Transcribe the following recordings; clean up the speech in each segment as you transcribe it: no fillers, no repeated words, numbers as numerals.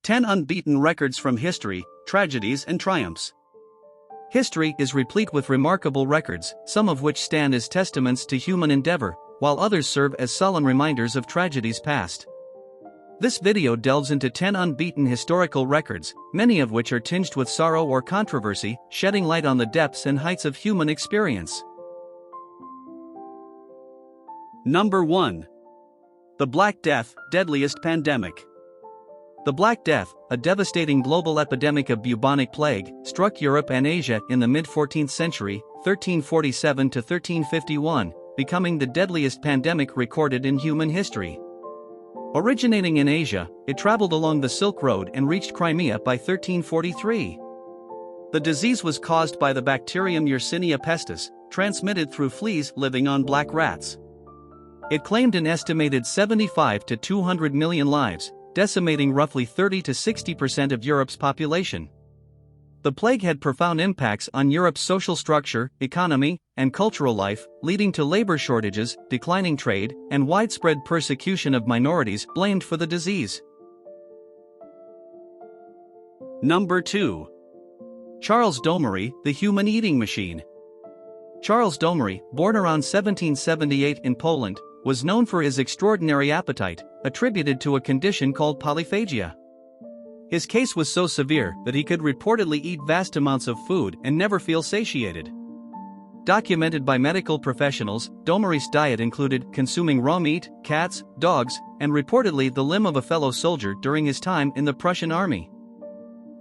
10 Unbeaten Records from History, Tragedies and Triumphs. History is replete with remarkable records, some of which stand as testaments to human endeavor, while others serve as solemn reminders of tragedies past. This video delves into 10 unbeaten historical records, many of which are tinged with sorrow or controversy, shedding light on the depths and heights of human experience. Number 1. The Black Death, Deadliest Pandemic. The Black Death, a devastating global epidemic of bubonic plague, struck Europe and Asia in the mid-14th century, 1347 to 1351, becoming the deadliest pandemic recorded in human history. Originating in Asia, it traveled along the Silk Road and reached Crimea by 1343. The disease was caused by the bacterium Yersinia pestis, transmitted through fleas living on black rats. It claimed an estimated 75 to 200 million lives, decimating roughly 30 to 60% of Europe's population. The plague had profound impacts on Europe's social structure, economy, and cultural life, leading to labor shortages, declining trade, and widespread persecution of minorities blamed for the disease. Number 2. Charles Domery, the Human Eating Machine. Charles Domery, born around 1778 in Poland, was known for his extraordinary appetite, attributed to a condition called polyphagia. His case was so severe that he could reportedly eat vast amounts of food and never feel satiated. Documented by medical professionals, Domery's diet included consuming raw meat, cats, dogs, and reportedly the limb of a fellow soldier during his time in the Prussian army.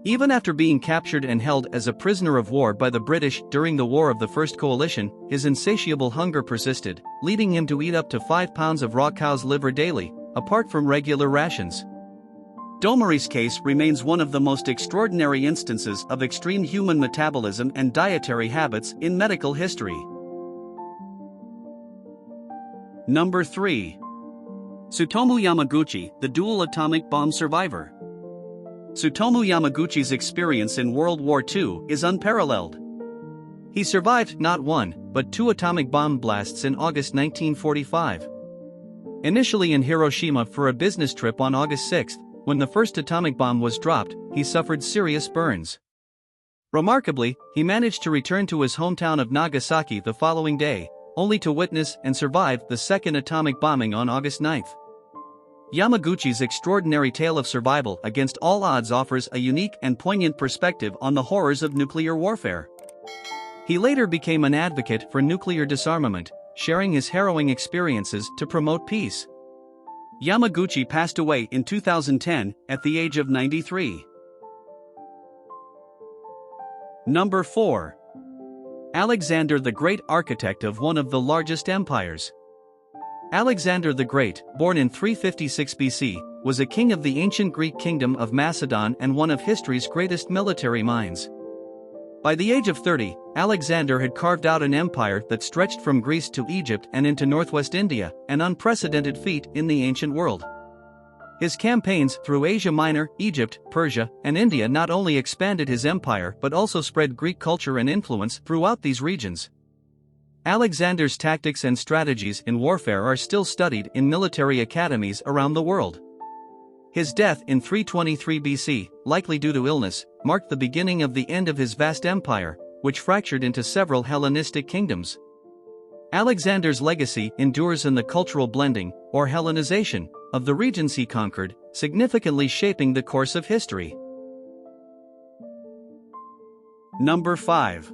Even after being captured and held as a prisoner of war by the British during the War of the First Coalition, his insatiable hunger persisted, leading him to eat up to 5 pounds of raw cow's liver daily, apart from regular rations. Domery's case remains one of the most extraordinary instances of extreme human metabolism and dietary habits in medical history. Number 3. Tsutomu Yamaguchi, the dual atomic bomb survivor. Tsutomu Yamaguchi's experience in World War II is unparalleled. He survived not one, but 2 atomic bomb blasts in August 1945. Initially in Hiroshima for a business trip on August 6, when the first atomic bomb was dropped, he suffered serious burns. Remarkably, he managed to return to his hometown of Nagasaki the following day, only to witness and survive the second atomic bombing on August 9. Yamaguchi's extraordinary tale of survival against all odds offers a unique and poignant perspective on the horrors of nuclear warfare. He later became an advocate for nuclear disarmament, sharing his harrowing experiences to promote peace. Yamaguchi passed away in 2010 at the age of 93. Number 4. Alexander the Great, architect of one of the largest empires. Alexander the Great, born in 356 BC, was a king of the ancient Greek kingdom of Macedon and one of history's greatest military minds. By the age of 30, Alexander had carved out an empire that stretched from Greece to Egypt and into northwest India, an unprecedented feat in the ancient world. His campaigns through Asia Minor, Egypt, Persia, and India not only expanded his empire but also spread Greek culture and influence throughout these regions. Alexander's tactics and strategies in warfare are still studied in military academies around the world. His death in 323 BC, likely due to illness, marked the beginning of the end of his vast empire, which fractured into several Hellenistic kingdoms. Alexander's legacy endures in the cultural blending, or Hellenization, of the regions he conquered, significantly shaping the course of history. Number 5.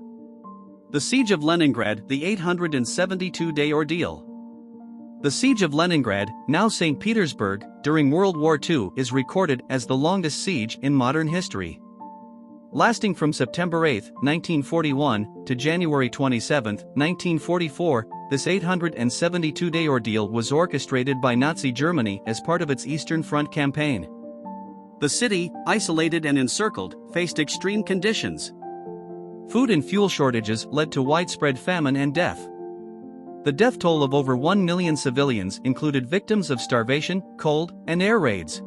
The Siege of Leningrad, the 872-day ordeal. The Siege of Leningrad, now St. Petersburg, during World War II is recorded as the longest siege in modern history. Lasting from September 8, 1941, to January 27, 1944, this 872-day ordeal was orchestrated by Nazi Germany as part of its Eastern Front campaign. The city, isolated and encircled, faced extreme conditions. Food and fuel shortages led to widespread famine and death. The death toll of over 1 million civilians included victims of starvation, cold, and air raids.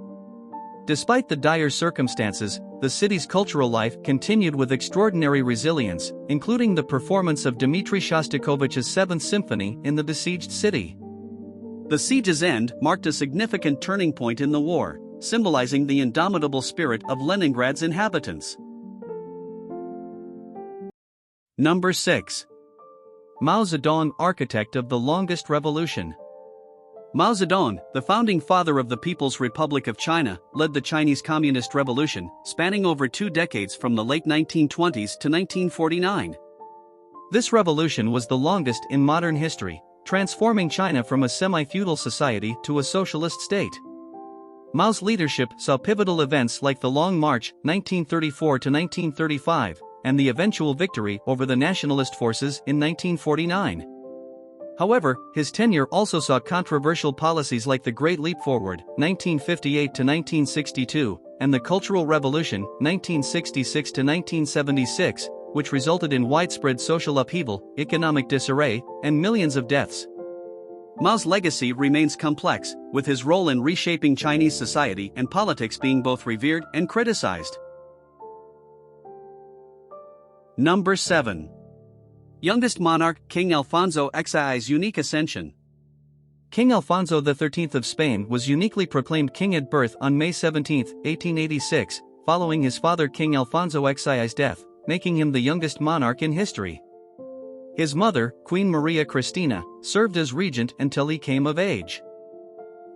Despite the dire circumstances, the city's cultural life continued with extraordinary resilience, including the performance of Dmitri Shostakovich's Seventh Symphony in the besieged city. The siege's end marked a significant turning point in the war, symbolizing the indomitable spirit of Leningrad's inhabitants. Number 6. Mao Zedong, architect of the longest revolution. Mao Zedong, the founding father of the People's Republic of China, led the Chinese Communist Revolution, spanning over 2 decades from the late 1920s to 1949. This revolution was the longest in modern history, transforming China from a semi-feudal society to a socialist state. Mao's leadership saw pivotal events like the Long March, 1934 to 1935, and the eventual victory over the nationalist forces in 1949. However, his tenure also saw controversial policies like the Great Leap Forward, 1958 to 1962, and the Cultural Revolution, 1966 to 1976, which resulted in widespread social upheaval, economic disarray, and millions of deaths. Mao's legacy remains complex, with his role in reshaping Chinese society and politics being both revered and criticized. Number 7. Youngest monarch, King Alfonso XII's unique ascension. King Alfonso XIII of Spain was uniquely proclaimed king at birth on May 17, 1886, following his father King Alfonso XII's death, making him the youngest monarch in history. His mother, Queen Maria Cristina, served as regent until he came of age.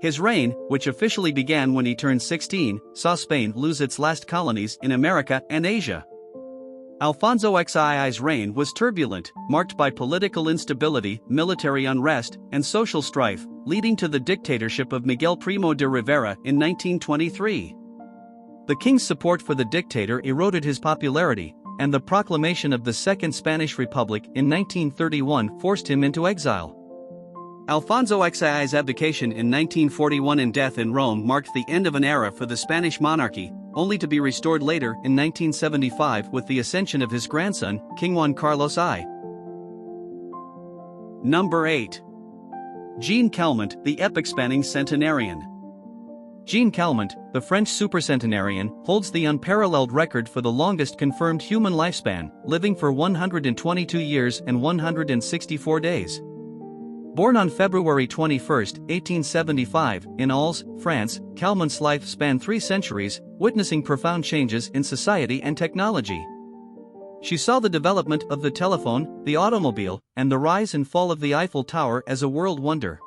His reign, which officially began when he turned 16, saw Spain lose its last colonies in America and Asia. Alfonso XII's reign was turbulent, marked by political instability, military unrest, and social strife, leading to the dictatorship of Miguel Primo de Rivera in 1923. The king's support for the dictator eroded his popularity, and the proclamation of the Second Spanish Republic in 1931 forced him into exile. Alfonso XII's abdication in 1941 and death in Rome marked the end of an era for the Spanish monarchy, only to be restored later in 1975 with the ascension of his grandson, King Juan Carlos I. Number 8. Jeanne Calment, the epoch-spanning centenarian. Jeanne Calment, the French supercentenarian, holds the unparalleled record for the longest confirmed human lifespan, living for 122 years and 164 days. Born on February 21, 1875, in Alès, France, Calment's life spanned 3 centuries, witnessing profound changes in society and technology. She saw the development of the telephone, the automobile, and the rise and fall of the Eiffel Tower as a world wonder.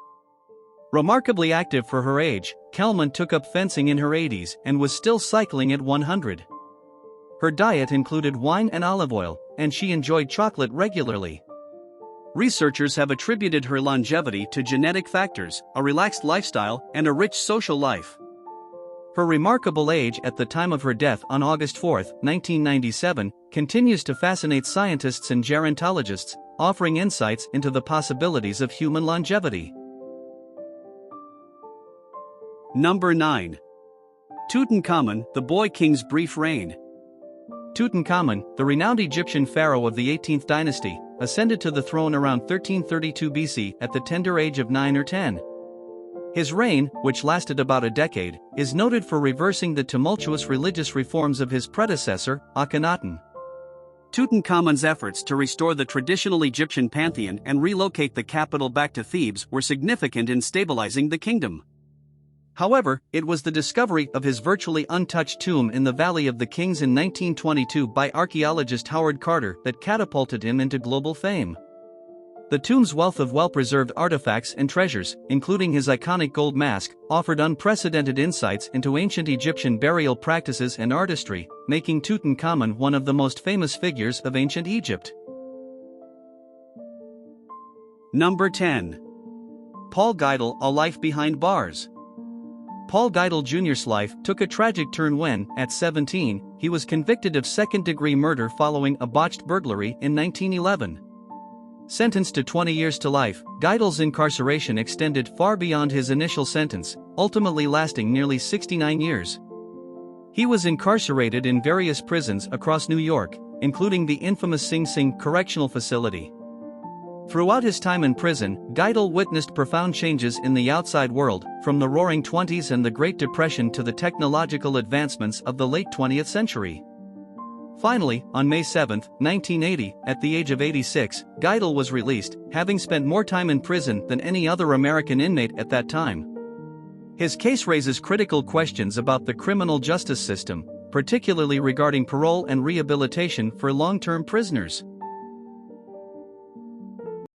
Remarkably active for her age, Calment took up fencing in her 80s and was still cycling at 100. Her diet included wine and olive oil, and she enjoyed chocolate regularly. Researchers have attributed her longevity to genetic factors, a relaxed lifestyle, and a rich social life. Her remarkable age at the time of her death on August 4, 1997, continues to fascinate scientists and gerontologists, offering insights into the possibilities of human longevity. Number 9. Tutankhamun, the Boy King's brief reign. Tutankhamun, the renowned Egyptian pharaoh of the 18th dynasty, ascended to the throne around 1332 BC at the tender age of 9 or 10. His reign, which lasted about a decade, is noted for reversing the tumultuous religious reforms of his predecessor, Akhenaten. Tutankhamun's efforts to restore the traditional Egyptian pantheon and relocate the capital back to Thebes were significant in stabilizing the kingdom. However, it was the discovery of his virtually untouched tomb in the Valley of the Kings in 1922 by archaeologist Howard Carter that catapulted him into global fame. The tomb's wealth of well-preserved artifacts and treasures, including his iconic gold mask, offered unprecedented insights into ancient Egyptian burial practices and artistry, making Tutankhamun one of the most famous figures of ancient Egypt. Number 10. Paul Geidel, A Life Behind Bars. Paul Geidel Jr.'s life took a tragic turn when, at 17, he was convicted of second-degree murder following a botched burglary in 1911. Sentenced to 20 years to life, Geidel's incarceration extended far beyond his initial sentence, ultimately lasting nearly 69 years. He was incarcerated in various prisons across New York, including the infamous Sing Sing Correctional Facility. Throughout his time in prison, Geidel witnessed profound changes in the outside world, from the Roaring Twenties and the Great Depression to the technological advancements of the late 20th century. Finally, on May 7, 1980, at the age of 86, Geidel was released, having spent more time in prison than any other American inmate at that time. His case raises critical questions about the criminal justice system, particularly regarding parole and rehabilitation for long-term prisoners.